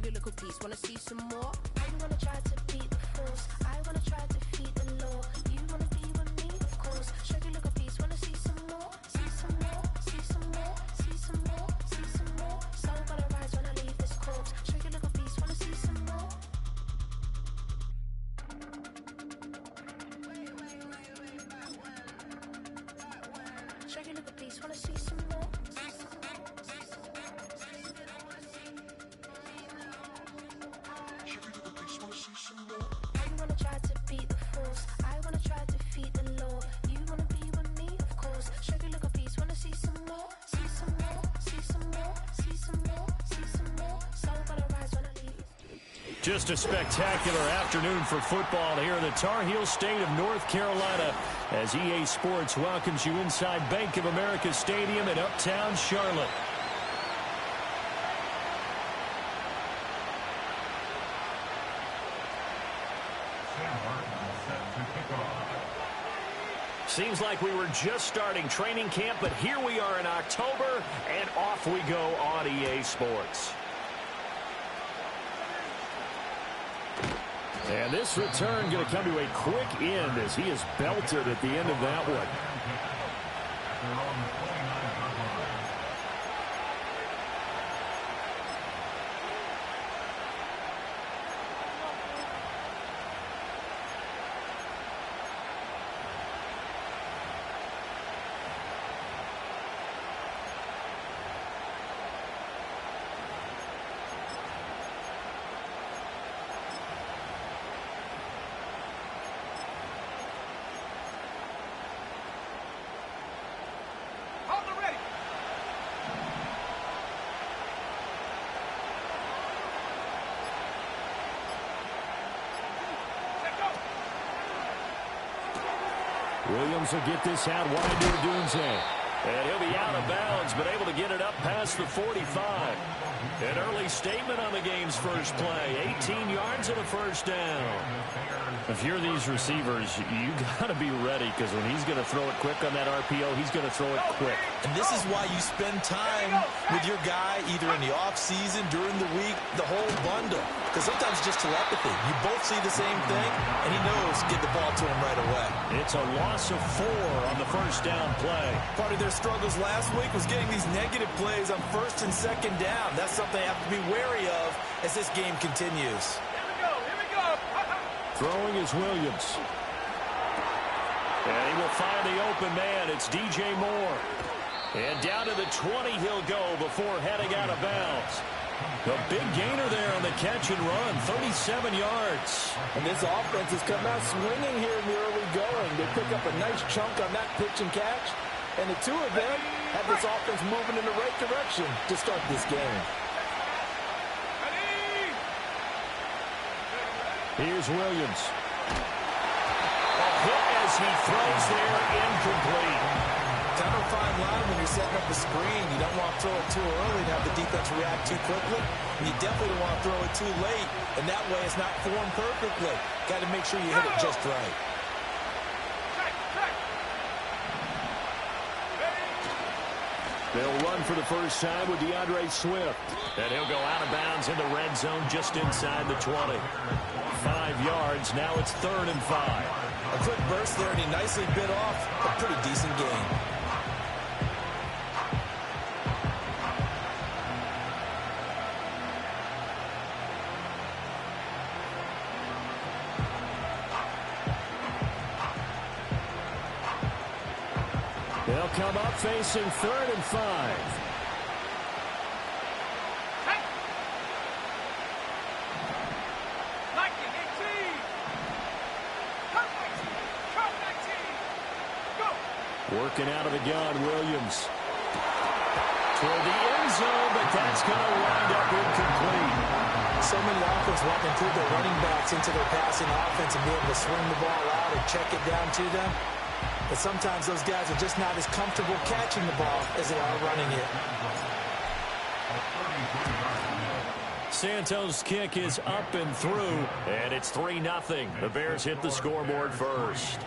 your little piece. Wanna see some more? You wanna try to beat the force. I wanna try to defeat the law. You wanna be with me, of course. Show your little piece. Wanna see some more? See some more? See some more? See some more? See some more? Soul gonna rise when I leave this corpse. Show your little piece. Wanna see some more? Show your little piece. Wanna see some more? Just a spectacular afternoon for football here in the Tar Heel state of North Carolina as EA Sports welcomes you inside Bank of America Stadium in Uptown Charlotte. Seems like we were just starting training camp, but here we are in October, and off we go on EA Sports. And this return going to come to a quick end as he is belted at the end of that one. Williams will get this out wide to Odunze. And he'll be out of bounds, but able to get it up past the 45. An early statement on the game's first play. 18 yards and a first down. If you're these receivers, you got to be ready because when he's going to throw it quick on that RPO, he's going to throw it quick. And this is why you spend time with your guy either in the offseason, during the week, the whole bundle. Because sometimes it's just telepathy. You both see the same thing, and he knows get the ball to him right away. It's a loss of 4 on the first down play. Part of their struggles last week was getting these negative plays on first and second down. That's something they have to be wary of as this game continues. Here we go. Throwing is Williams. And he will find the open man. It's DJ Moore. And down to the 20 he'll go before heading out of bounds. A big gainer there on the catch and run, 37 yards. And this offense has come out swinging here in the early going. They pick up a nice chunk on that pitch and catch. And the two of them have this offense moving in the right direction to start this game. Here's Williams. A hit as he throws there, incomplete. Kind of a fine line when you're setting up the screen. You don't want to throw it too early and have the defense react too quickly. And you definitely don't want to throw it too late. And that way it's not formed perfectly. Got to make sure you hit it just right. They'll run for the first time with DeAndre Swift. And he'll go out of bounds in the red zone just inside the 20. 5 yards. Now it's 3rd and 5. A quick burst there, and he nicely bit off a pretty decent gain. They'll come up facing 3rd and 5. Working out of the gun, Williams. Toward the end zone, but that's going to wind up incomplete. So many offenses want to include their running backs into their passing offense and be able to swing the ball out or check it down to them. But sometimes those guys are just not as comfortable catching the ball as they are running it. Santos' kick is up and through, and it's 3-0. The Bears hit the scoreboard first.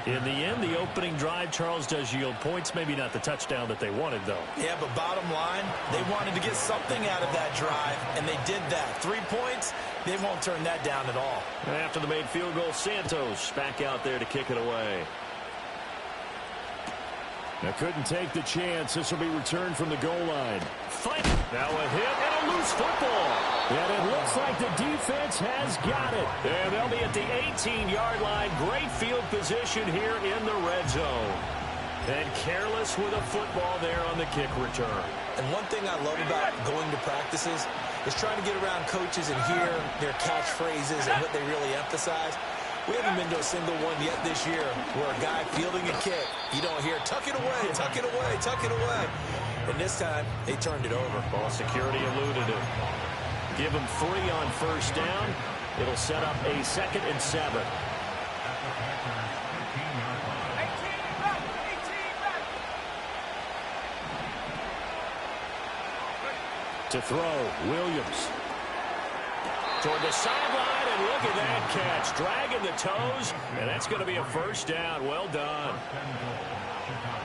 In the end, the opening drive, Charles, does yield points. Maybe not the touchdown that they wanted, though. Yeah, but bottom line, they wanted to get something out of that drive, and they did that. 3 points, they won't turn that down at all. After the made field goal, Santos back out there to kick it away. Now couldn't take the chance. This will be returned from the goal line. Fight. Now a hit and a loose football. And it looks like the defense has got it. And they'll be at the 18-yard line. Great field position here in the red zone. And careless with a football there on the kick return. And one thing I love about going to practices is trying to get around coaches and hear their catchphrases and what they really emphasize. We haven't been to a single one yet this year where a guy fielding a kick, you don't hear, tuck it away, tuck it away, tuck it away. And this time, they turned it over. Ball security eluded it. Give him 3 on first down. It'll set up a 2nd and 7. To throw, Williams. Toward the sideline, and look at that catch. Dragging the toes, and that's going to be a first down. Well done.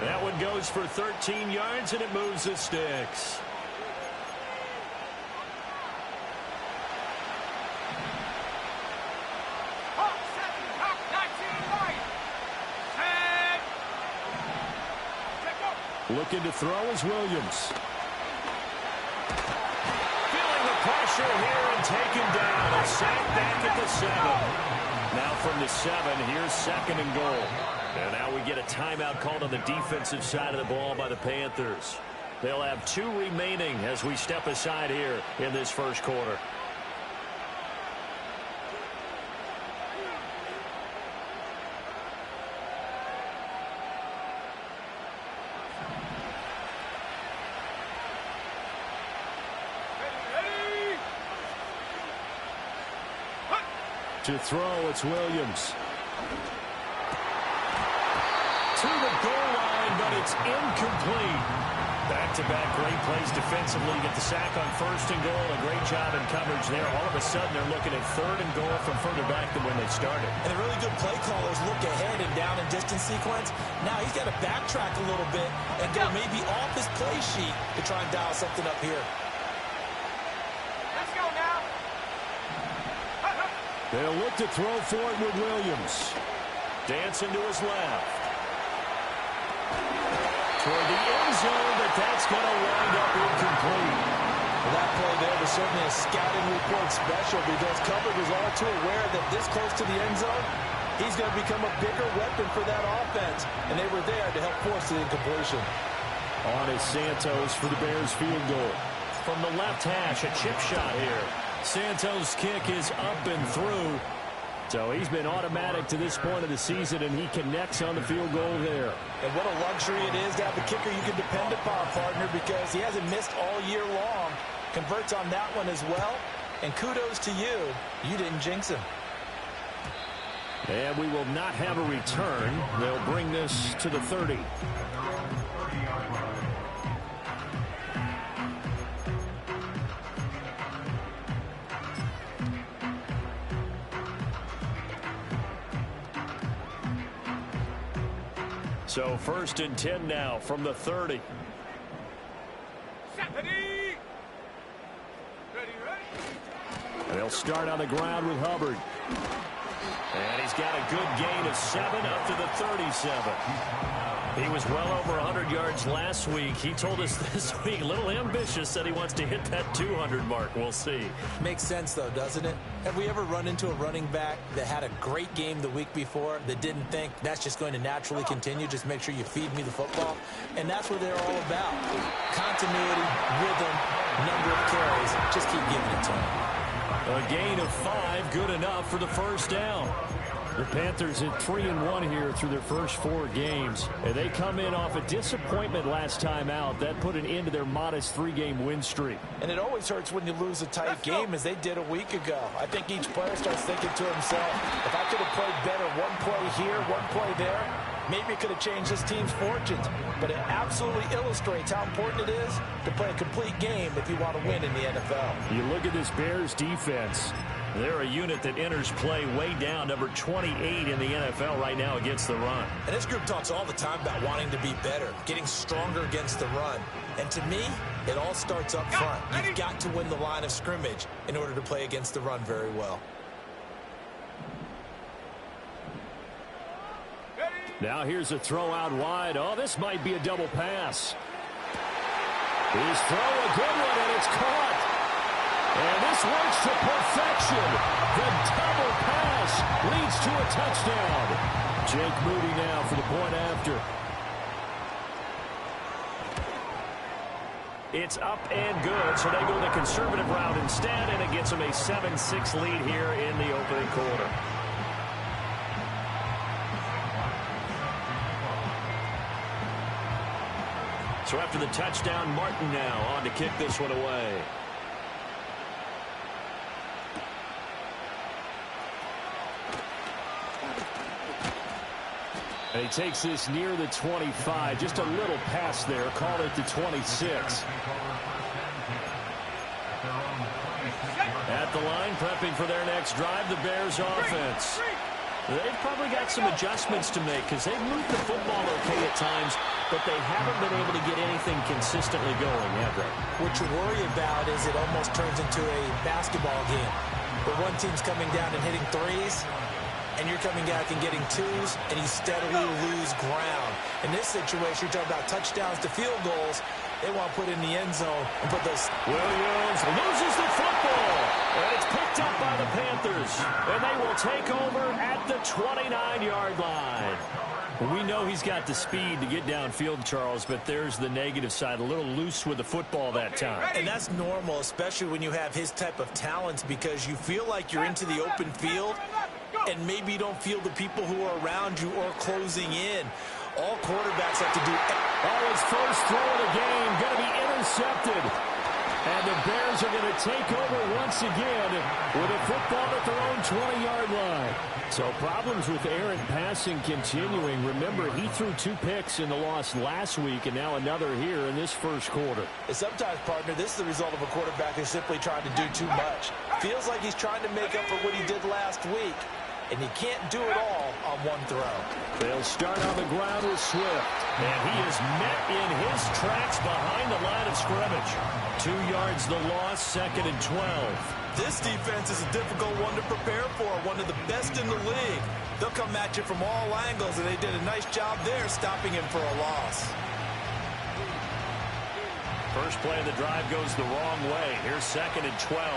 That one goes for 13 yards, and it moves the sticks. Looking to throw is Williams. Pressure here and taken down. A sack back at the 7. Now from the 7, here's 2nd and goal. And now we get a timeout called on the defensive side of the ball by the Panthers. They'll have 2 remaining as we step aside here in this first quarter. To throw, it's Williams. To the goal line, but it's incomplete. Back-to-back great plays defensively. Get the sack on 1st and goal. A great job in coverage there. All of a sudden, they're looking at 3rd and goal from further back than when they started. And the really good play callers look ahead and down and distance sequence. Now he's got to backtrack a little bit and go maybe off his play sheet to try and dial something up here. They'll look to throw for it with Williams. Dancing to his left. Toward the end zone, but that's going to wind up incomplete. Well, that play there was certainly a scouting report special because coverage was all too aware that this close to the end zone, he's going to become a bigger weapon for that offense. And they were there to help force the incompletion. On is Santos for the Bears field goal. From the left hash, a chip shot here. Santos' kick is up and through. So he's been automatic to this point of the season, and he connects on the field goal there. And what a luxury it is to have a kicker you can depend upon, partner, because he hasn't missed all year long. Converts on that one as well. And kudos to you. You didn't jinx him. And we will not have a return. They'll bring this to the 30. So 1st and 10 now from the 30. And they'll start on the ground with Hubbard. And he's got a good gain of 7 up to the 37. He was well over 100 yards last week. He told us this week, a little ambitious, said he wants to hit that 200 mark. We'll see. Makes sense, though, doesn't it? Have we ever run into a running back that had a great game the week before that didn't think that's just going to naturally continue? Just make sure you feed me the football. And that's what they're all about. Continuity, rhythm, number of carries. Just keep giving it to them. A gain of 5, good enough for the first down. The Panthers at 3-1 here through their first 4 games. And they come in off a disappointment last time out. That put an end to their modest 3-game win streak. And it always hurts when you lose a tight game as they did a week ago. I think each player starts thinking to himself, if I could have played better one play here, one play there, maybe it could have changed this team's fortunes. But it absolutely illustrates how important it is to play a complete game if you want to win in the NFL. You look at this Bears defense. They're a unit that enters play way down, number 28 in the NFL right now against the run. And this group talks all the time about wanting to be better, getting stronger against the run. And to me, it all starts up front. You've got to win the line of scrimmage in order to play against the run very well. Now here's a throw out wide. Oh, this might be a double pass. His throw, a good one, and it's caught. And this works to perfection. The double pass leads to a touchdown. Jake Moody now for the point after. It's up and good, so they go the conservative route instead, and it gets them a 7-6 lead here in the opening quarter. So after the touchdown, Martin now on to kick this one away. And he takes this near the 25. Just a little pass there. Call it the 26. At the line, prepping for their next drive, the Bears offense. They've probably got some adjustments to make because they've moved the football okay at times, but they haven't been able to get anything consistently going, have they? What you worry about is it almost turns into a basketball game where one team's coming down and hitting threes, and you're coming back and getting twos, and you steadily lose ground. In this situation, you're talking about touchdowns to field goals. They want to put in the end zone and put those... Williams loses the football, and it's picked up by the Panthers, and they will take over at the 29-yard line. We know he's got the speed to get downfield, Charles, but there's the negative side. A little loose with the football that time. And that's normal, especially when you have his type of talents, because you feel like you're into the open field, and maybe you don't feel the people who are around you or closing in. All quarterbacks have to do... Oh, his first throw of the game going to be intercepted. And the Bears are going to take over once again with a football at their own 20-yard line. So problems with errant passing continuing. Remember, he threw 2 picks in the loss last week, and now another here in this first quarter. And sometimes, partner, this is the result of a quarterback who's simply trying to do too much. Feels like he's trying to make up for what he did last week. And you can't do it all on one throw. They'll start on the ground with Swift. And he is met in his tracks behind the line of scrimmage. 2 yards the loss, 2nd and 12. This defense is a difficult one to prepare for, one of the best in the league. They'll come at you from all angles, and they did a nice job there stopping him for a loss. First play of the drive goes the wrong way. Here's 2nd and 12.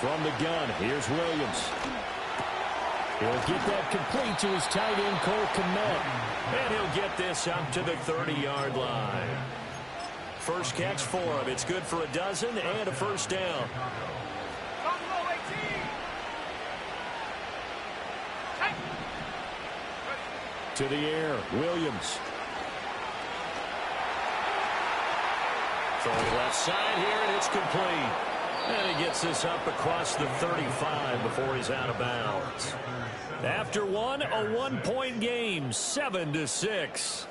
From the gun, here's Williams. He'll get that complete to his tight end, Cole Kmet. And he'll get this up to the 30-yard line. First catch for him. It's good for a dozen and a first down. To the air, Williams. Throwing left side here, and it's complete. And he gets this up across the 35 before he's out of bounds. After one, a 1-point game, 7-6.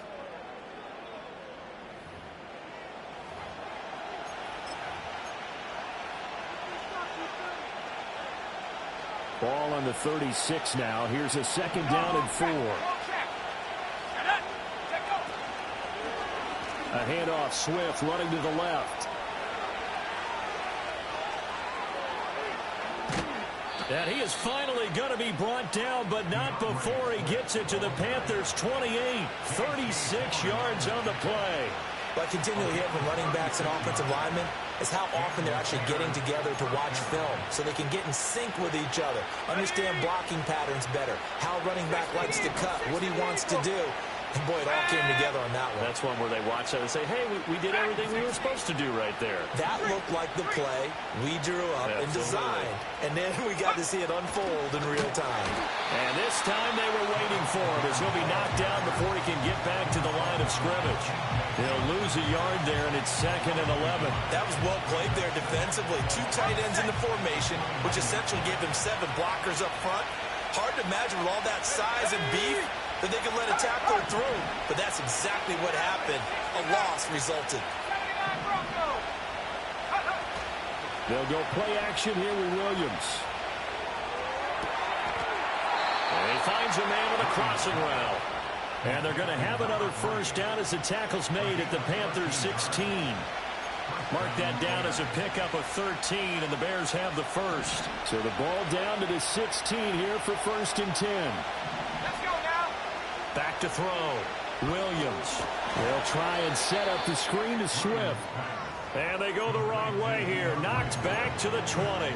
Ball on the 36 now. Here's a 2nd down and 4. A handoff, Swift running to the left. And he is finally going to be brought down, but not before he gets it to the Panthers' 28. 36 yards on the play. What I continually hear from running backs and offensive linemen is how often they're actually getting together to watch film so they can get in sync with each other, understand blocking patterns better, how running back likes to cut, what he wants to do. And boy, it all came together on that one. That's one where they watch that and say, hey, we did everything we were supposed to do right there. That looked like the play we drew up and designed. And then we got to see it unfold in real time. And this time they were waiting for him as he'll be knocked down before he can get back to the line of scrimmage. He'll lose a yard there, and it's 2nd and 11. That was well played there defensively. 2 tight ends in the formation, which essentially gave them 7 blockers up front. Hard to imagine with all that size and beef that they could let a tackler through. But that's exactly what happened. A loss resulted. They'll go play action here with Williams. And he finds a man on a crossing route. And they're going to have another first down as the tackle's made at the Panthers 16. Mark that down as a pickup of 13, and the Bears have the first. So the ball down to the 16 here for 1st and 10. Let's go now. Back to throw. Williams. They'll try and set up the screen to Swift. And they go the wrong way here. Knocked back to the 20.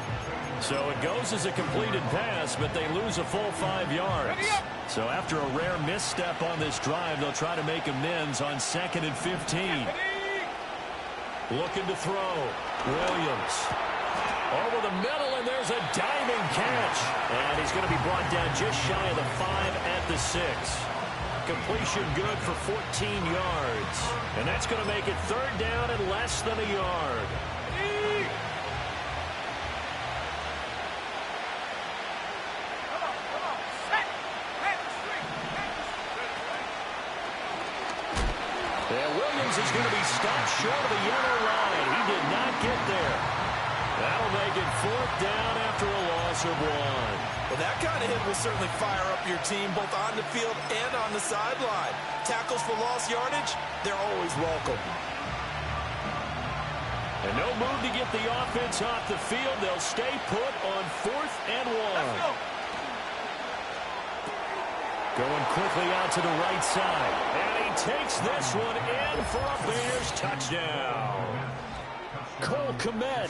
So it goes as a completed pass, but they lose a full 5 yards. So after a rare misstep on this drive, they'll try to make amends on 2nd and 15. Looking to throw. Williams. Over the middle, and there's a diving catch. And he's going to be brought down just shy of the 5 at the 6. Completion good for 14 yards. And that's going to make it 3rd down and less than a yard. And Williams is going to be stopped short of the yellow line. He did not get there. That'll make it 4th down after a loss of 1. Well, that kind of hit will certainly fire up your team both on the field and on the sideline. Tackles for lost yardage, they're always welcome. And no move to get the offense off the field. They'll stay put on 4th and 1. Going quickly out to the right side. And he takes this one in for a Bears touchdown. Cole Kmet,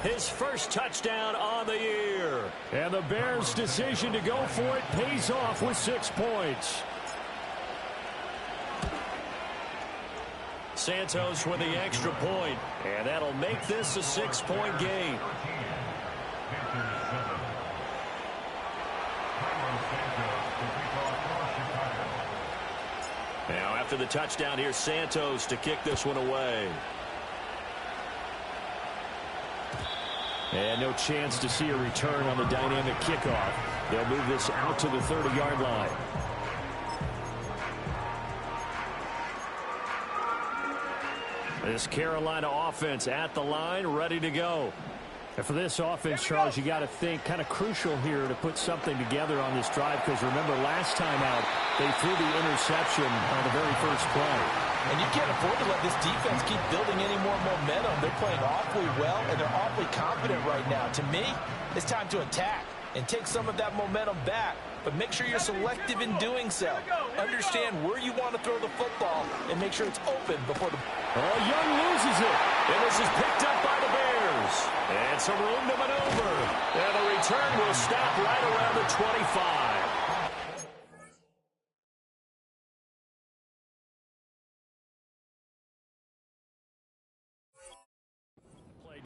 his first touchdown on the year. And the Bears' decision to go for it pays off with 6 points. Santos with the extra point, and that'll make this a 6-point game. Now after the touchdown, here's Santos to kick this one away. And no chance to see a return on the dynamic kickoff. They'll move this out to the 30-yard line. This Carolina offense at the line, ready to go. And for this offense, Charles, you got to think kind of crucial here to put something together on this drive, because remember last time out they threw the interception on the very first play. And you can't afford to let this defense keep building any more momentum. They're playing awfully well, and they're awfully confident right now. To me, it's time to attack and take some of that momentum back, but make sure you're selective in doing so. Understand where you want to throw the football and make sure it's open before the... Oh, Young loses it. And this is picked up by the Bears. And some room to maneuver. And the return will stop right around the 25.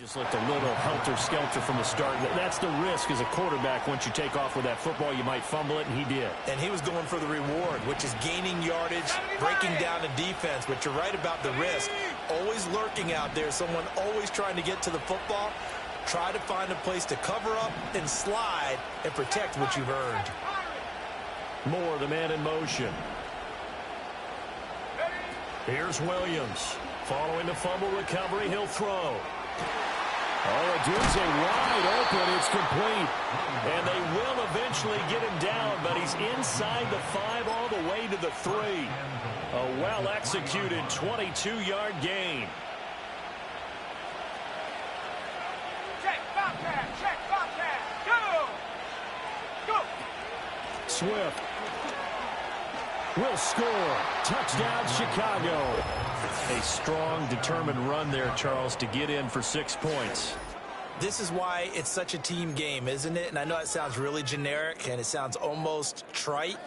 Just looked a little helter-skelter from the start. That's the risk as a quarterback. Once you take off with that football, you might fumble it, and he did. And he was going for the reward, which is gaining yardage, breaking down the defense. But you're right about the risk. Always lurking out there, someone always trying to get to the football. Try to find a place to cover up and slide and protect what you've earned. Moore, the man in motion. Here's Williams. Following the fumble recovery, he'll throw. Oh, Odunze wide open. It's complete. And they will eventually get him down, but he's inside the 5 all the way to the 3. A well-executed 22-yard gain. Check, Bobcat, go! Go! Swift will score. Touchdown, Chicago. A strong, determined run there, Charles, to get in for 6 points. This is why it's such a team game, isn't it? And I know it sounds really generic and it sounds almost trite,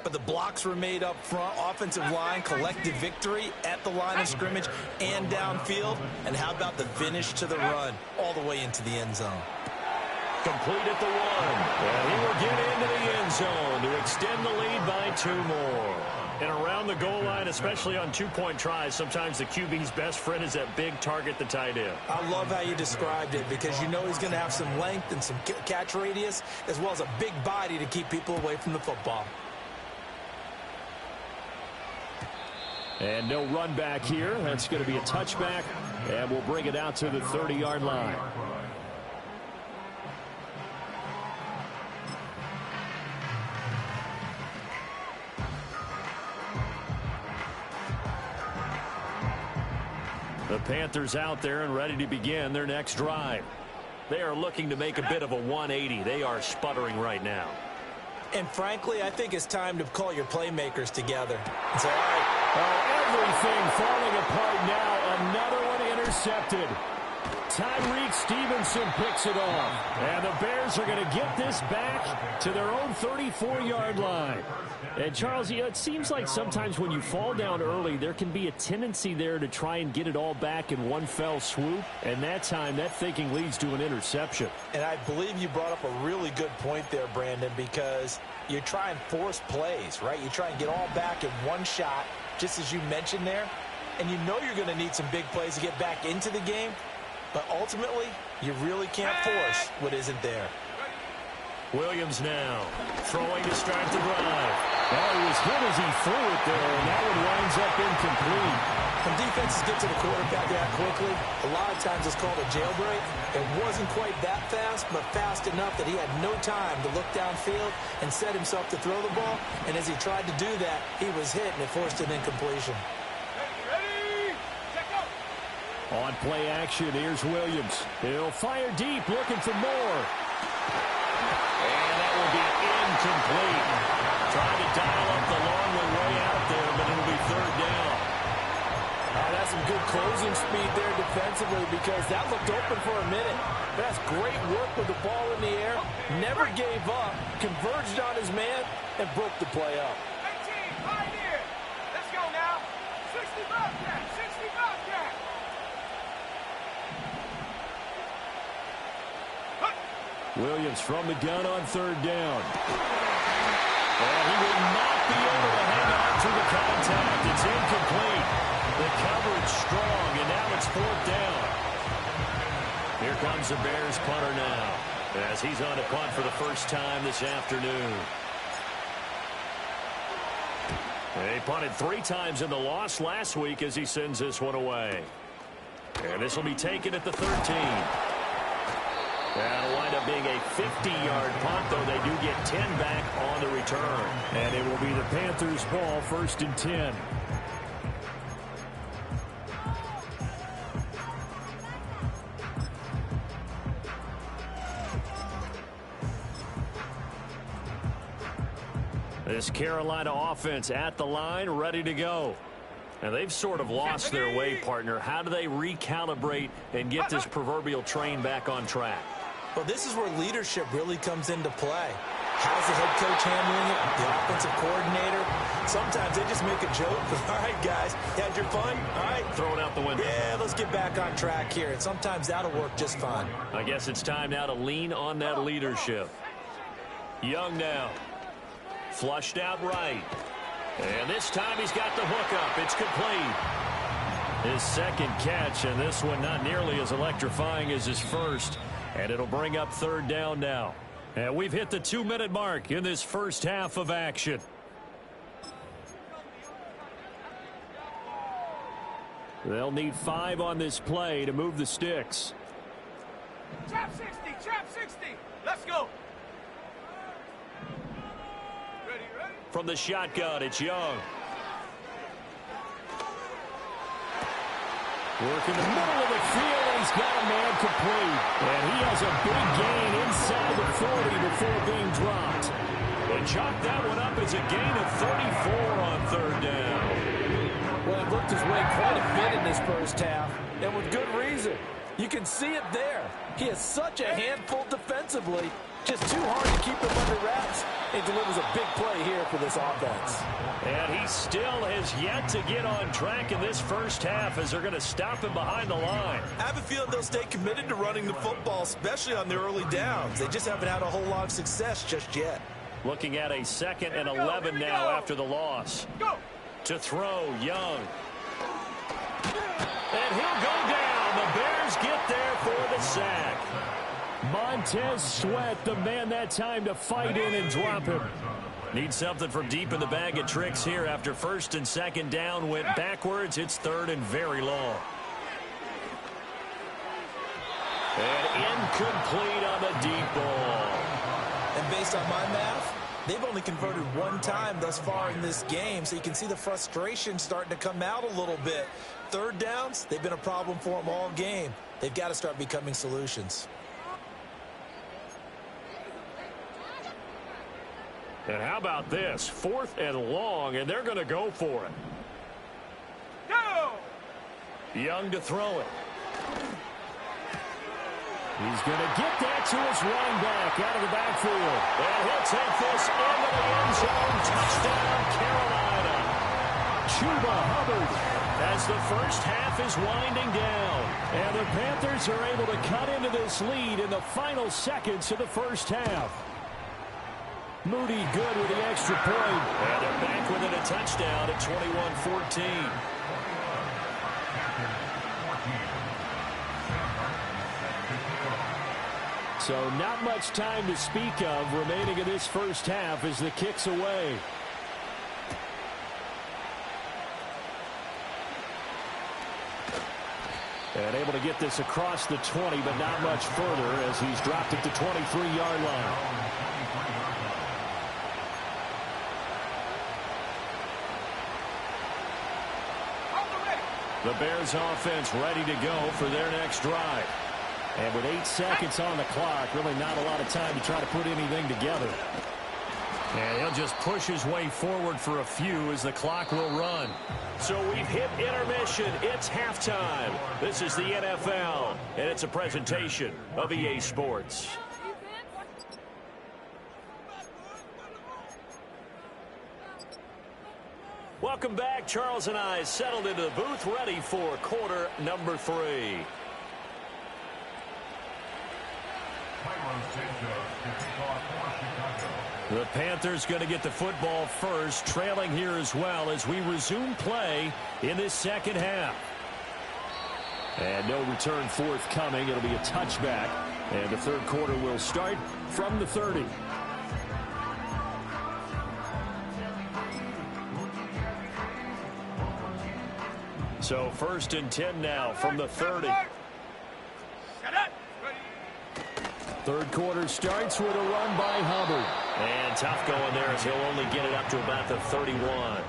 but the blocks were made up front, offensive line, collective victory at the line of scrimmage and downfield. And how about the finish to the run all the way into the end zone? Complete at the 1. And he will get into the end zone to extend the lead by 2 more. And around the goal line, especially on 2-point tries, sometimes the QB's best friend is that big target, the tight end. I love how you described it, because you know he's going to have some length and some catch radius, as well as a big body to keep people away from the football. And no run back here. That's going to be a touchback, and we'll bring it out to the 30-yard line. The Panthers out there and ready to begin their next drive. They are looking to make a bit of a 180. They are sputtering right now. And frankly, I think it's time to call your playmakers together and say, all right. Everything falling apart now. Another one intercepted. Tyreek Stevenson picks it off. And the Bears are going to get this back to their own 34-yard line. And, Charles, it seems like sometimes when you fall down early, there can be a tendency there to try and get it all back in one fell swoop. And that time, that thinking leads to an interception. And I believe you brought up a really good point there, Brandon, because you try and force plays, right? You try and get all back in one shot, just as you mentioned there. And you know you're going to need some big plays to get back into the game. But ultimately, you really can't force what isn't there. Williams now throwing to start the drive. Well, he was hit as he threw it there, and that one winds up incomplete. When defenses get to the quarterback that quickly, a lot of times it's called a jailbreak. It wasn't quite that fast, but fast enough that he had no time to look downfield and set himself to throw the ball. And as he tried to do that, he was hit, and it forced an incompletion. On play action, here's Williams. He'll fire deep, looking for more. And that will be incomplete. Trying to dial up the long way out there, but it'll be third down. That's some good closing speed there defensively because that looked open for a minute. That's great work with the ball in the air. Never gave up, converged on his man, and broke the play up. 18, right here. Let's go now. 60 Bobcat, 60 Bobcat. Williams from the gun on third down. And he will not be able to hang on to the contact. It's incomplete. The coverage strong, and now it's fourth down. Here comes the Bears punter now, as he's on a punt for the first time this afternoon. They punted 3 times in the loss last week as he sends this one away. And this will be taken at the 13. That'll wind up being a 50-yard punt, though they do get 10 back on the return. And it will be the Panthers' ball, 1st and 10. This Carolina offense at the line, ready to go. And they've sort of lost their way, partner. How do they recalibrate and get this proverbial train back on track? Well, this is where leadership really comes into play. How's the head coach handling it? The offensive coordinator? Sometimes they just make a joke. All right, guys, you had your fun? All right. Throw it out the window. Yeah, let's get back on track here. And sometimes that'll work just fine. I guess it's time now to lean on that leadership. Young now. Flushed out right. And this time he's got the hook up. It's complete. His second catch, and this one not nearly as electrifying as his first. And it'll bring up third down now. And we've hit the 2-minute mark in this first half of action. They'll need 5 on this play to move the sticks. Trap 60, trap 60. Let's go. Ready, ready? From the shotgun, it's Young. Work in the middle of the field, and he's got a man complete. And he has a big gain inside the 40 before being dropped. And chalk that one up as a gain of 34 on third down. Well, it looked his way quite a bit in this first half, and with good reason. You can see it there. He is such a handful defensively. Just too hard to keep him under wraps. It delivers a big play here for this offense. And he still has yet to get on track in this first half as they're going to stop him behind the line. I have a feeling they'll stay committed to running the football, especially on their early downs. They just haven't had a whole lot of success just yet. Looking at a 2nd and 11 now after the loss. Go. To throw, Young. And he'll go down. The Bears get there for the sack. Montez Sweat, the man that time to fight in and drop him. Need something from deep in the bag of tricks here after 1st and 2nd down went backwards. It's 3rd and very long. And incomplete on the deep ball. And based on my math, They've only converted one time thus far in this game, so you can see the frustration starting to come out a little bit. Third downs, they've been a problem for them all game. They've got to start becoming solutions. And how about this? 4th and long, and they're going to go for it. Go! Young to throw it. He's going to get that to his running back out of the backfield. And he'll take this into the end zone. Touchdown, Carolina. Chuba Hubbard as the first half is winding down. And the Panthers are able to cut into this lead in the final seconds of the first half. Moody good with the extra point. And they're back within a touchdown at 21-14. So not much time to speak of remaining in this first half as the kick's away. And able to get this across the 20, but not much further as he's dropped it to 23-yard line. The Bears offense ready to go for their next drive. And with 8 seconds on the clock, really not a lot of time to try to put anything together. And he'll just push his way forward for a few as the clock will run. So we've hit intermission. It's halftime. This is the NFL, and it's a presentation of EA Sports. Welcome back. Charles and I settled into the booth, ready for quarter number 3. The Panthers going to get the football first, trailing here as well as we resume play in this second half. And no return forthcoming. It'll be a touchback. And the third quarter will start from the 30. So 1st and 10 now from the 30. Third quarter starts with a run by Hubbard. And tough going there as he'll only get it up to about the 31.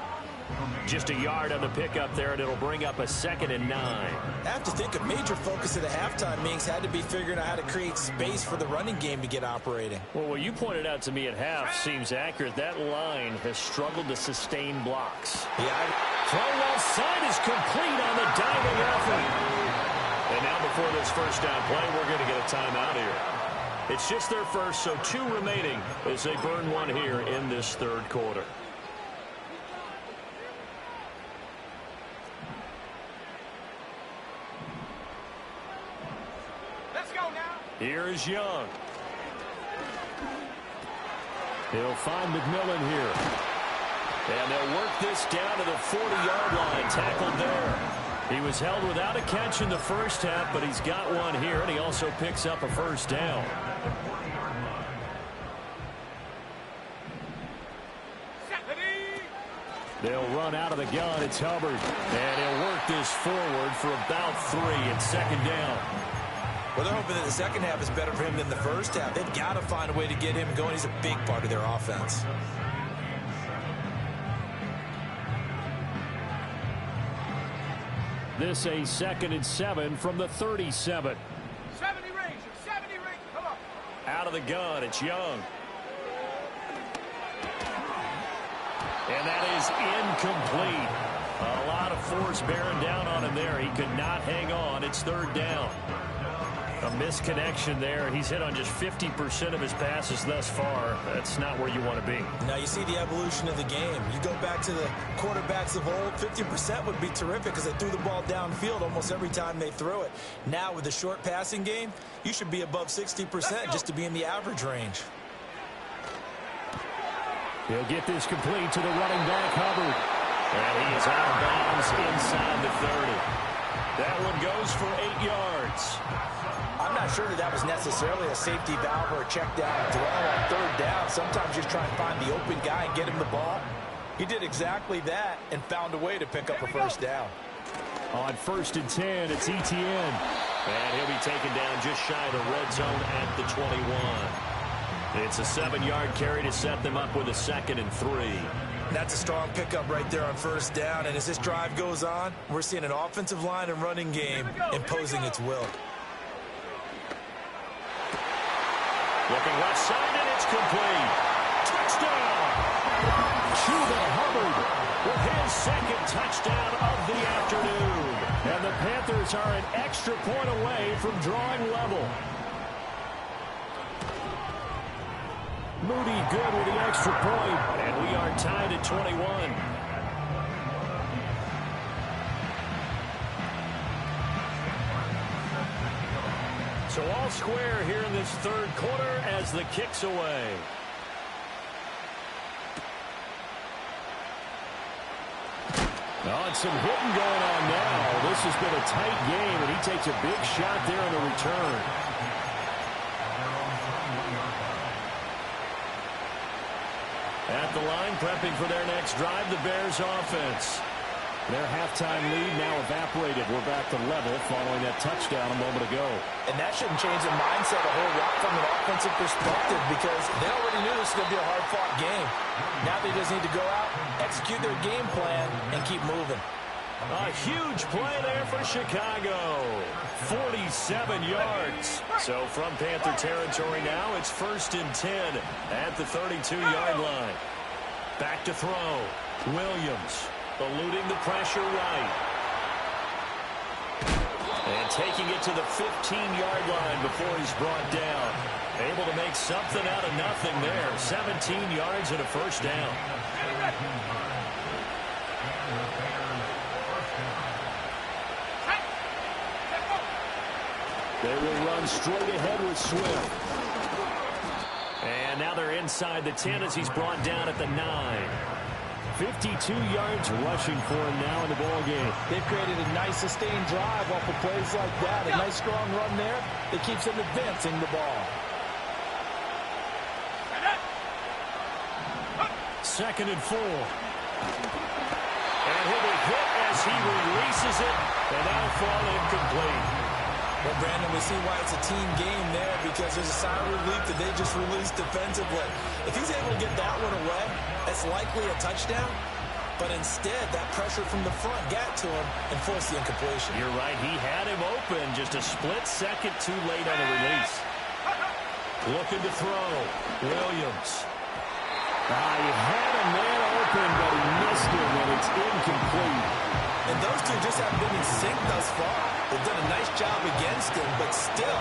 Just a yard on the pickup there, and it'll bring up a 2nd and 9. I have to think a major focus at the halftime means had to be figuring out how to create space for the running game to get operating. Well, what you pointed out to me at half seems accurate. That line has struggled to sustain blocks. Yeah. Throw left side is complete on the diving effort. And now before this first down play, we're going to get a timeout here. It's just their first, so 2 remaining as they burn one here in this third quarter. Let's go now. Here's Young. He'll find McMillan here. And they'll work this down to the 40-yard line, tackled there. He was held without a catch in the first half, but he's got one here, and he also picks up a first down. They'll run out of the gun. It's Hubbard. And he'll work this forward for about 3 and 2nd down. Well, they're hoping that the second half is better for him than the first half. They've got to find a way to get him going. He's a big part of their offense. This a 2nd and 7 from the 37. 70 range, 70 range, come on. Out of the gun, it's Young. And that is incomplete. A lot of force bearing down on him there. He could not hang on. It's 3rd down. A misconnection there. He's hit on just 50% of his passes thus far. That's not where you want to be. Now you see the evolution of the game. You go back to the quarterbacks of old, 50% would be terrific because they threw the ball downfield almost every time they threw it. Now with the short passing game, you should be above 60% just to be in the average range. He'll get this complete to the running back, Hubbard. And he is out of bounds inside the 30. That one goes for 8 yards. I'm not sure that was necessarily a safety valve or a check down throw on 3rd down. Sometimes just try and find the open guy and get him the ball. He did exactly that and found a way to pick up a first down. On 1st and 10, it's Etienne. And he'll be taken down just shy of the red zone at the 21. It's a 7-yard carry to set them up with a 2nd and 3. That's a strong pickup right there on first down. And as this drive goes on, we're seeing an offensive line and running game imposing its will. Looking left side, and it's complete. Touchdown! Chuba Hubbard With his 2nd touchdown of the afternoon. And the Panthers are an extra point away from drawing level. Moody good with the extra point. And we are tied at 21. So all square here in this 3rd quarter as the kick's away. Oh, and some hitting going on now. This has been a tight game, and he takes a big shot there on the return. At the line, prepping for their next drive, the Bears offense. Their halftime lead now evaporated. We're back to level following that touchdown a moment ago. And that shouldn't change the mindset a whole lot from an offensive perspective because they already knew this was going to be a hard-fought game. Now they just need to go out, execute their game plan, and keep moving. A huge play there for Chicago. 47 yards. So from Panther territory now, it's 1st and 10 at the 32-yard line. Back to throw. Williams eluding the pressure right. And taking it to the 15-yard line before he's brought down. Able to make something out of nothing there. 17 yards and a 1st down. They will run straight ahead with Swift. And now they're inside the 10 as he's brought down at the 9. 52 yards rushing for him now in the ball game. They've created a nice sustained drive off of plays like that. A nice strong run there that keeps them advancing the ball. 2nd and 4. And he'll be hit as he releases it. And that'll fall incomplete. Well, Brandon, we see why it's a team game there because there's a sigh of relief that they just released defensively. If he's able to get that one away, that's likely a touchdown. But instead, that pressure from the front got to him and forced the incompletion. You're right. He had him open. Just a split second too late on the release. Looking to throw. Williams. He had a man open, but he missed him, and it's incomplete. And those two just haven't been in sync thus far. They've done a nice job against him, but still,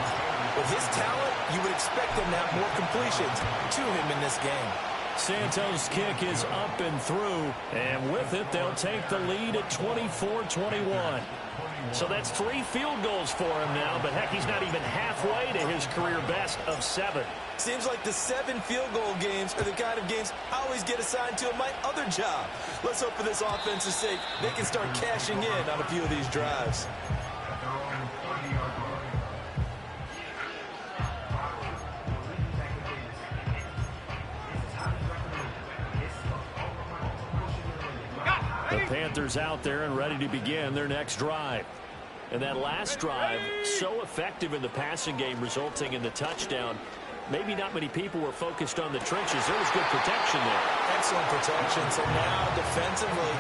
with his talent, you would expect them to have more completions to him in this game. Santos' kick is up and through, and with it, they'll take the lead at 24-21. So that's 3 field goals for him now, but heck, he's not even halfway to his career best of 7. Seems like the 7 field goal games are the kind of games I always get assigned to in my other job. Let's hope for this offense's sake they can start cashing in on a few of these drives. The Panthers out there and ready to begin their next drive. And that last drive, so effective in the passing game, resulting in the touchdown. Maybe not many people were focused on the trenches. There was good protection there. Excellent protection. So now, defensively,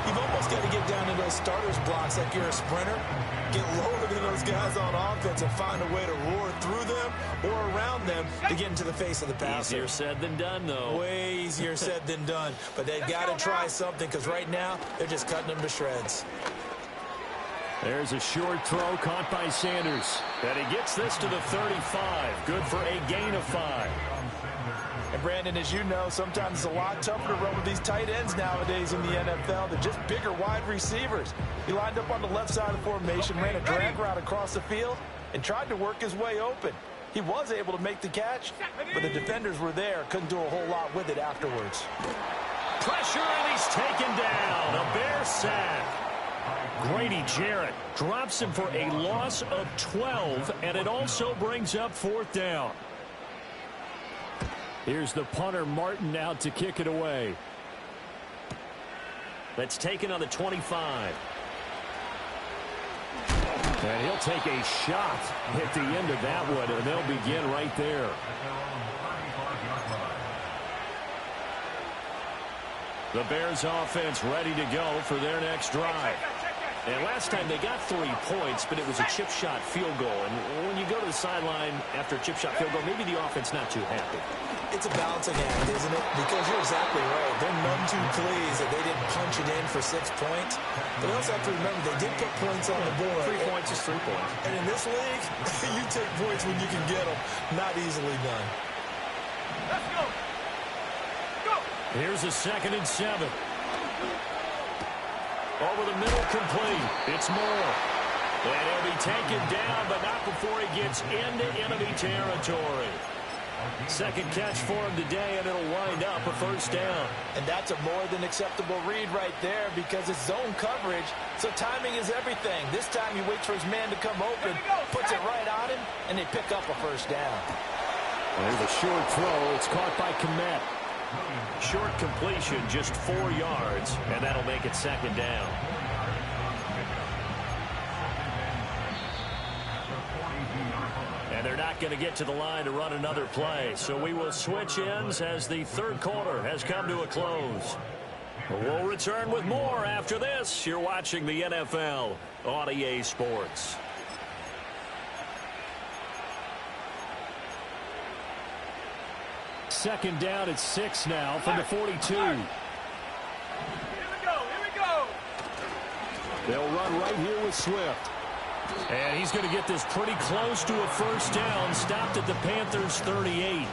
you've almost got to get down to those starters blocks like you're a sprinter. Get lower than those guys on offense and find a way to roar through them or around them to get into the face of the passer. Easier said than done, though. Way easier said than done. But they've got to try something because right now, they're just cutting them to shreds. There's a short throw caught by Sanders. And he gets this to the 35. Good for a gain of 5. And Brandon, as you know, sometimes it's a lot tougher to run with these tight ends nowadays in the NFL. They're just bigger wide receivers. He lined up on the left side of the formation, ran a drag route across the field, and tried to work his way open. He was able to make the catch, but the defenders were there, couldn't do a whole lot with it afterwards. Pressure, and he's taken down. A Bear sack. Grady Jarrett drops him for a loss of 12, and it also brings up 4th down. Here's the punter, Martin, out to kick it away. That's taken on the 25. And he'll take a shot at the end of that one, and they'll begin right there. The Bears offense ready to go for their next drive. And last time they got 3 points, but it was a chip shot field goal. And when you go to the sideline after a chip shot field goal, maybe the offense not too happy. It's a balancing act, isn't it? Because you're exactly right. They're none too pleased that they didn't punch it in for 6 points. But you also have to remember they did put points on the board. 3 points is 3 points. And in this league, you take points when you can get them. Not easily done. Let's go. Go. Here's a 2nd and 7. Over the middle, complete. It's Moore. And he'll be taken down, but not before he gets into enemy territory. 2nd catch for him today, and it'll wind up a 1st down. And that's a more than acceptable read right there because it's zone coverage, so timing is everything. This time he waits for his man to come open, puts it right on him, and they pick up a 1st down. There's a short throw. It's caught by Kmet. Short completion, just 4 yards, and that'll make it 2nd down. And they're not going to get to the line to run another play, so we will switch ends as the 3rd quarter has come to a close. We'll return with more after this. You're watching the NFL on EA Sports. Second down at 6 now from the 42. Here we go. They'll run right here with Swift. And he's going to get this pretty close to a 1st down. Stopped at the Panthers' 38.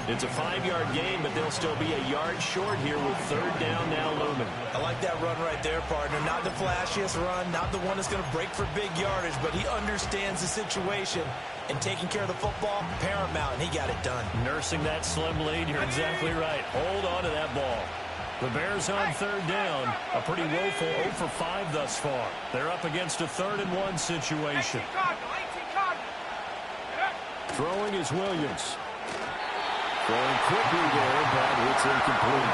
It's a 5-yard gain, but they'll still be a yard short here with 3rd down now looming. I like that run right there, partner. Not the flashiest run, not the one that's going to break for big yardage, but he understands the situation, and taking care of the football, paramount, and he got it done. Nursing that slim lead, you're exactly right. Hold on to that ball. The Bears on 3rd down. A pretty woeful 0 for 5 thus far. They're up against a 3rd and 1 situation. 18 Cardinal. Throwing is Williams. Throwing quickly there, but it's incomplete.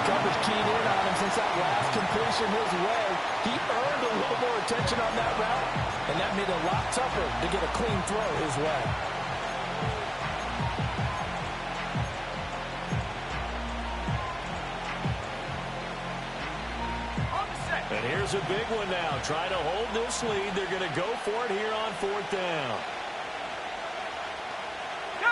Coverage keyed in on him since that last completion his way. He earned a little more attention on that route, and that made it a lot tougher to get a clean throw his way. And here's a big one now. Trying to hold this lead. They're going to go for it here on 4th down. Go.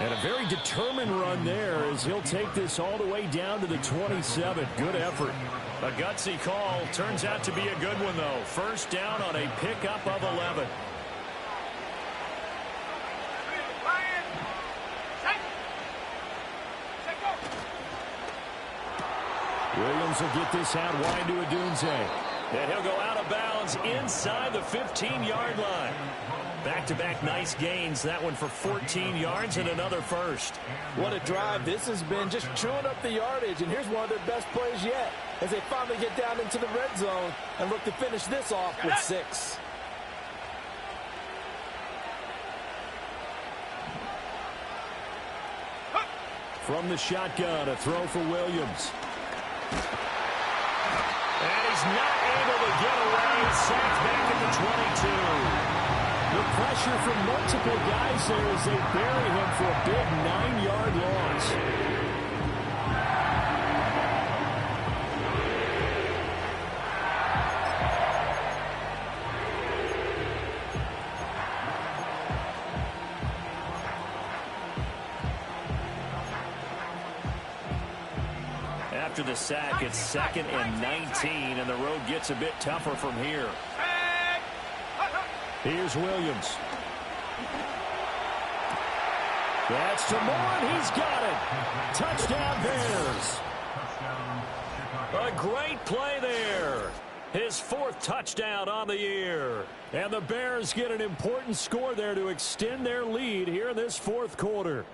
And a very determined run there as he'll take this all the way down to the 27. Good effort. A gutsy call. Turns out to be a good one, though. 1st down on a pickup of 11. Williams will get this out wide to Odunze. And he'll go out of bounds inside the 15-yard line. Back-to-back nice gains. That one for 14 yards and another 1st. What a drive this has been, just chewing up the yardage, and here's one of their best plays yet as they finally get down into the red zone and look to finish this off with 6. From the shotgun, a throw for Williams. And he's not able to get away. Sacked back at the 22. The pressure from multiple guys there as they bury him for a big 9-yard loss. After the sack, it's 2nd and 19, and the road gets a bit tougher from here. Here's Williams. That's to Moore, and he's got it. Touchdown, Bears. A great play there. His 4th touchdown on the year. And the Bears get an important score there to extend their lead here in this 4th quarter.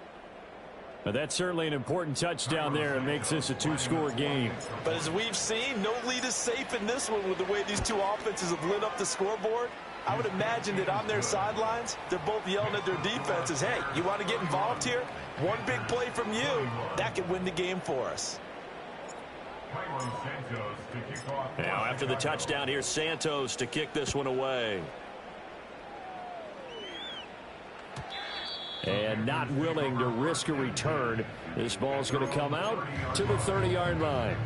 But that's certainly an important touchdown there. It makes this a 2-score game. But as we've seen, no lead is safe in this one with the way these two offenses have lit up the scoreboard. I would imagine that on their sidelines, they're both yelling at their defenses, hey, you want to get involved here? One big play from you, that could win the game for us. Now, after the touchdown, here's Santos to kick this one away. And not willing to risk a return. This ball's going to come out to the 30-yard line.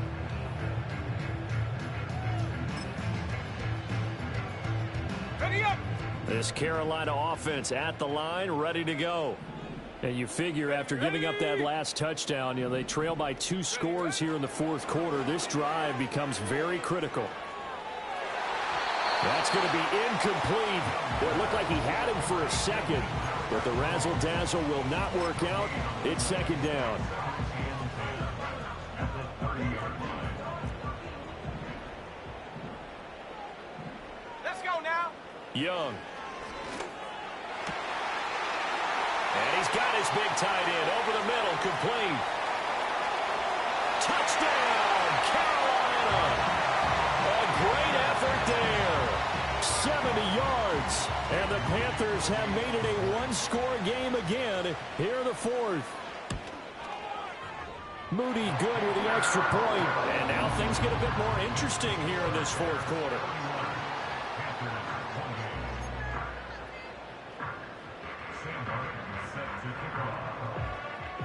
Ready up. This Carolina offense at the line, ready to go. And you figure after giving up that last touchdown, they trail by 2 scores here in the fourth quarter. This drive becomes very critical. That's going to be incomplete. Well, it looked like he had him for a second, but the razzle-dazzle will not work out. It's second down. Let's go now. Young. And he's got his big tight end over the middle, complete. Touchdown, Carolina. A great effort there. 70 yards. And the Panthers have made it a one-score game again here in the fourth. Moody good with the extra point. And now things get a bit more interesting here in this fourth quarter.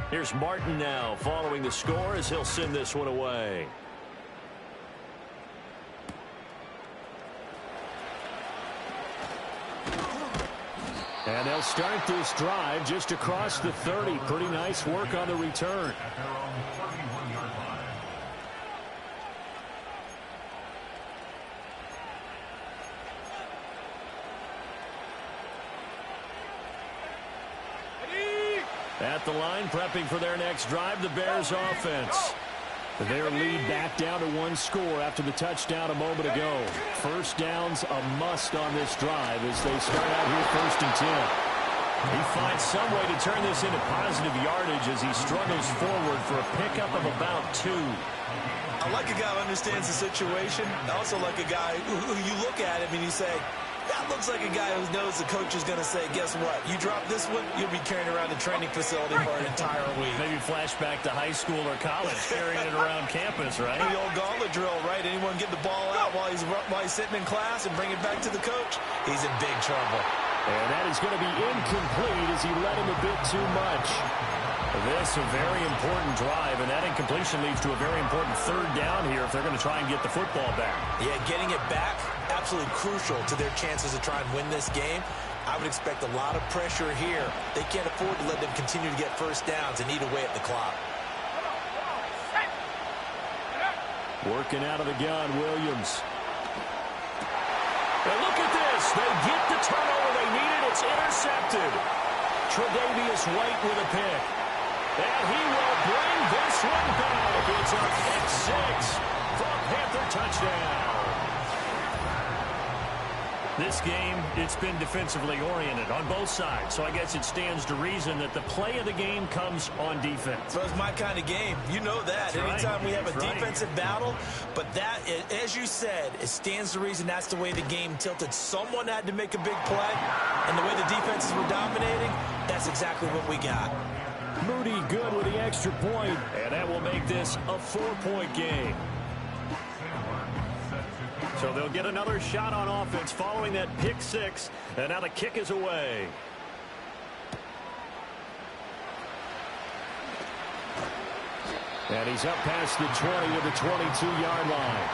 Here's Martin now following the score as he'll send this one away. And they'll start this drive just across the 30. Pretty nice work on the return. At the line, prepping for their next drive, the Bears offense. Their lead back down to 1 score after the touchdown a moment ago. First down's a must on this drive as they start out here 1st and 10. He finds some way to turn this into positive yardage as he struggles forward for a pickup of about 2. I like a guy who understands the situation. I also like a guy who you look at him and you say, that looks like a guy who knows the coach is going to say, guess what? You drop this one, you'll be carrying around the training facility for an entire week. Maybe flashback to high school or college, carrying it around campus, right? The old gauntlet drill, right? Anyone get the ball out while he's sitting in class and bring it back to the coach? He's in big trouble. And that is going to be incomplete as he led him a bit too much. This a very important drive, and that incompletion leads to a very important 3rd down here if they're going to try and get the football back. Yeah, getting it back, absolutely crucial to their chances to try and win this game. I would expect a lot of pressure here. They can't afford to let them continue to get first downs and eat away at the clock. Working out of the gun, Williams. And look at this. They get the turnover they needed. It's intercepted. Tre'Davious White with a pick. And he will bring this one back. It's a pick 6 for a Panther touchdown. This game, it's been defensively oriented on both sides, so I guess it stands to reason that the play of the game comes on defense. So it's my kind of game. You know that. That's anytime right. we have a That's right. defensive battle, but that, as you said, it stands to reason that's the way the game tilted. Someone had to make a big play, and the way the defenses were dominating, that's exactly what we got. Moody good with the extra point. And that will make this a 4-point game. So they'll get another shot on offense following that pick 6. And now the kick is away. And he's up past the 20 to the 22-yard line.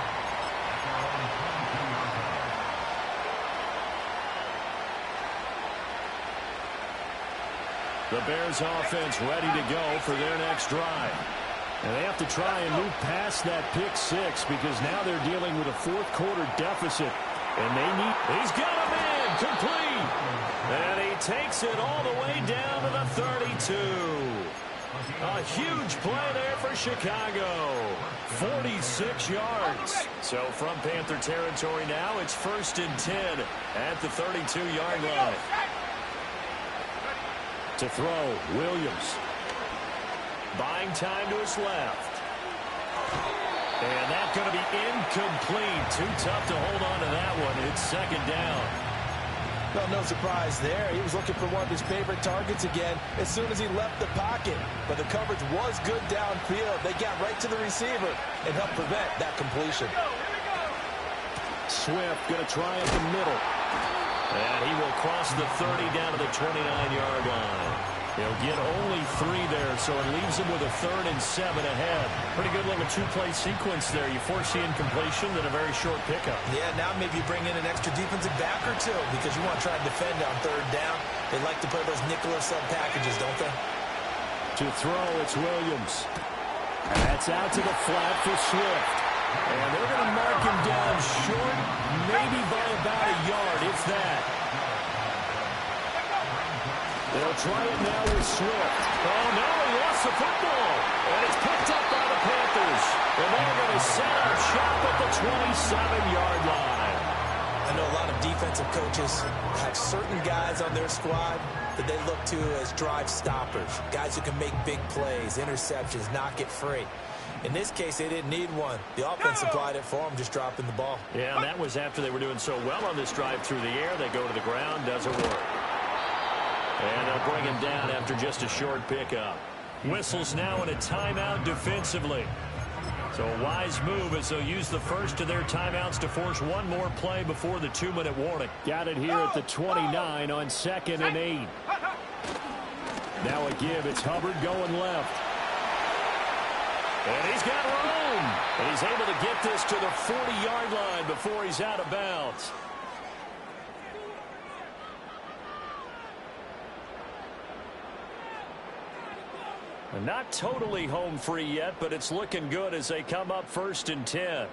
The Bears offense ready to go for their next drive. And they have to try and move past that pick 6 because now they're dealing with a fourth quarter deficit. And they need... He's got him in, complete. And he takes it all the way down to the 32. A huge play there for Chicago. 46 yards. So from Panther territory now, it's 1st and 10 at the 32-yard line. To throw, Williams. Buying time to his left. And that's going to be incomplete. Too tough to hold on to that one. It's 2nd down. Well, no surprise there. He was looking for one of his favorite targets again as soon as he left the pocket. But the coverage was good downfield. They got right to the receiver and helped prevent that completion. Swift going to try at the middle. And he will cross the 30 down to the 29-yard line. He'll get only 3 there, so it leaves him with a 3rd and 7 ahead. Pretty good little 2-play sequence there. You force the incompletion, then a very short pickup. Yeah, now maybe you bring in an extra defensive back or two because you want to try and defend on 3rd down. They like to play those nickel or sub packages, don't they? To throw, it's Williams. And that's out to the flat for Swift. And they're going to mark him down short, maybe by about a yard, if that. They'll try it now with Swift. Oh, no, he lost the football. And it's picked up by the Panthers. And they're going to set up shop at the 27-yard line. I know a lot of defensive coaches have certain guys on their squad that they look to as drive stoppers, guys who can make big plays, interceptions, knock it free. In this case, they didn't need one. The offense supplied it for them, just dropping the ball. Yeah, and that was after they were doing so well on this drive through the air. They go to the ground, doesn't work. And they'll bring him down after just a short pickup. Whistles now in a timeout defensively. So a wise move as they'll use the first of their timeouts to force one more play before the 2-minute warning. Got it here at the 29 on 2nd and 8. Now a give. It's Hubbard going left. And he's got room. And he's able to get this to the 40-yard line before he's out of bounds. Not totally home free yet, but it's looking good as they come up 1st and 10.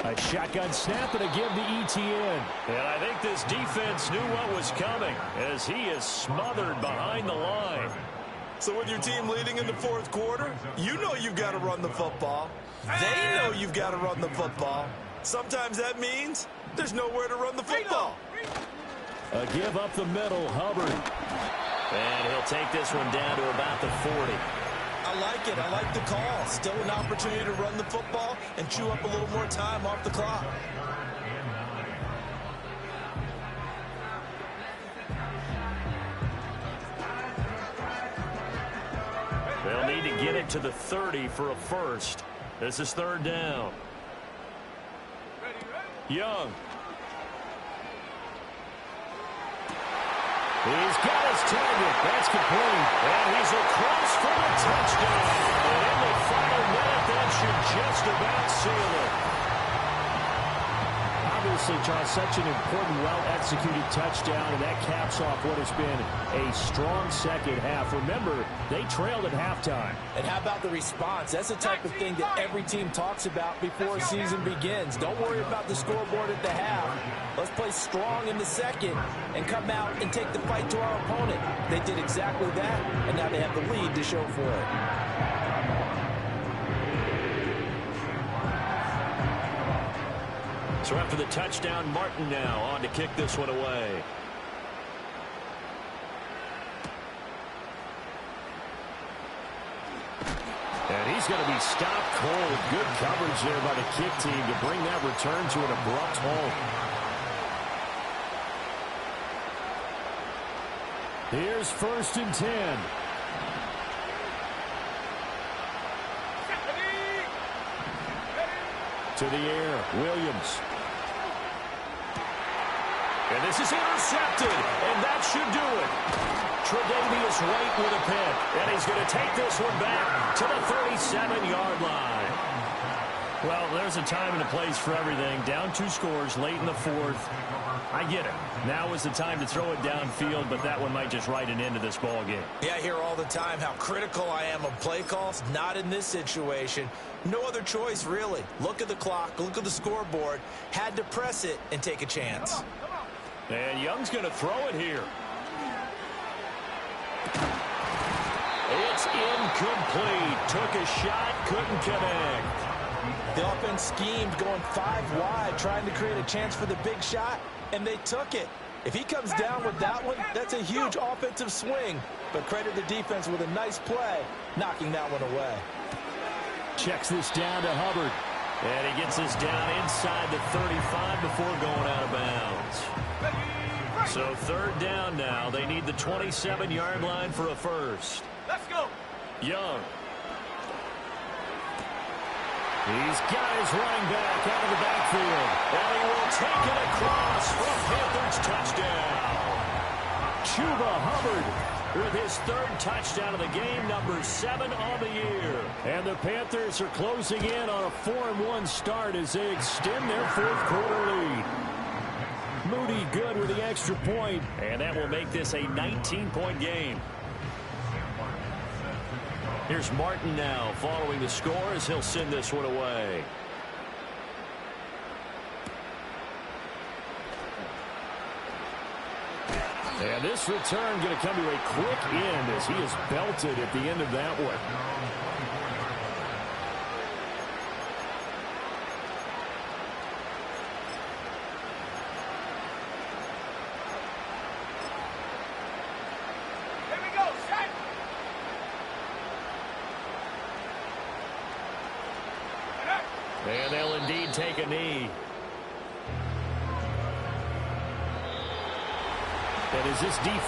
A shotgun snap and a give to ETN. And I think this defense knew what was coming as he is smothered behind the line. So with your team leading in the 4th quarter, you know you've got to run the football. They know you've got to run the football. Sometimes that means there's nowhere to run the football. A give up the middle, Hubbard. And he'll take this one down to about the 40. I like it. I like the call. Still an opportunity to run the football and chew up a little more time off the clock. They'll need to get it to the 30 for a first. This is 3rd down. Young. He's got his target. That's complete. And he's across for the touchdown. And in the final minute, that should just about seal it. Obviously, John, such an important, well-executed touchdown, and that caps off what has been a strong second half. Remember, they trailed at halftime. And how about the response? That's the type of thing that every team talks about before a season begins. Don't worry about the scoreboard at the half. Let's play strong in the second and come out and take the fight to our opponent. They did exactly that, and now they have the lead to show for it. So after the touchdown, Martin now on to kick this one away. And he's going to be stopped cold. Good coverage there by the kick team to bring that return to an abrupt halt. Here's 1st and 10. To the air, Williams. And this is intercepted, and that should do it. Tre'Davious White with a pick, and he's going to take this one back to the 37-yard line. Well, there's a time and a place for everything. Down 2 scores late in the 4th. I get it. Now is the time to throw it downfield, but that one might just write an end to this ball game. Yeah, I hear all the time how critical I am of play calls. Not in this situation. No other choice, really. Look at the clock, look at the scoreboard. Had to press it and take a chance. And Young's going to throw it here. It's incomplete. Took a shot, couldn't connect. The offense schemed going 5 wide, trying to create a chance for the big shot, and they took it. If he comes down with that one, that's a huge offensive swing. But credit the defense with a nice play, knocking that one away. Checks this down to Hubbard. And he gets this down inside the 35 before going out of bounds. So third down now. They need the 27-yard line for a first. Let's go. Young. He's got his running back out of the backfield. And he will take it across for a Panthers touchdown. Chuba Hubbard with his third touchdown of the game, number 7 on the year. And the Panthers are closing in on a 4-1 start as they extend their fourth quarter lead. Moody good with the extra point. And that will make this a 19-point game. Here's Martin now following the score as he'll send this one away. And this return going to come to a quick end as he is belted at the end of that one. Here we go, set. And they'll indeed take a knee. And as this defense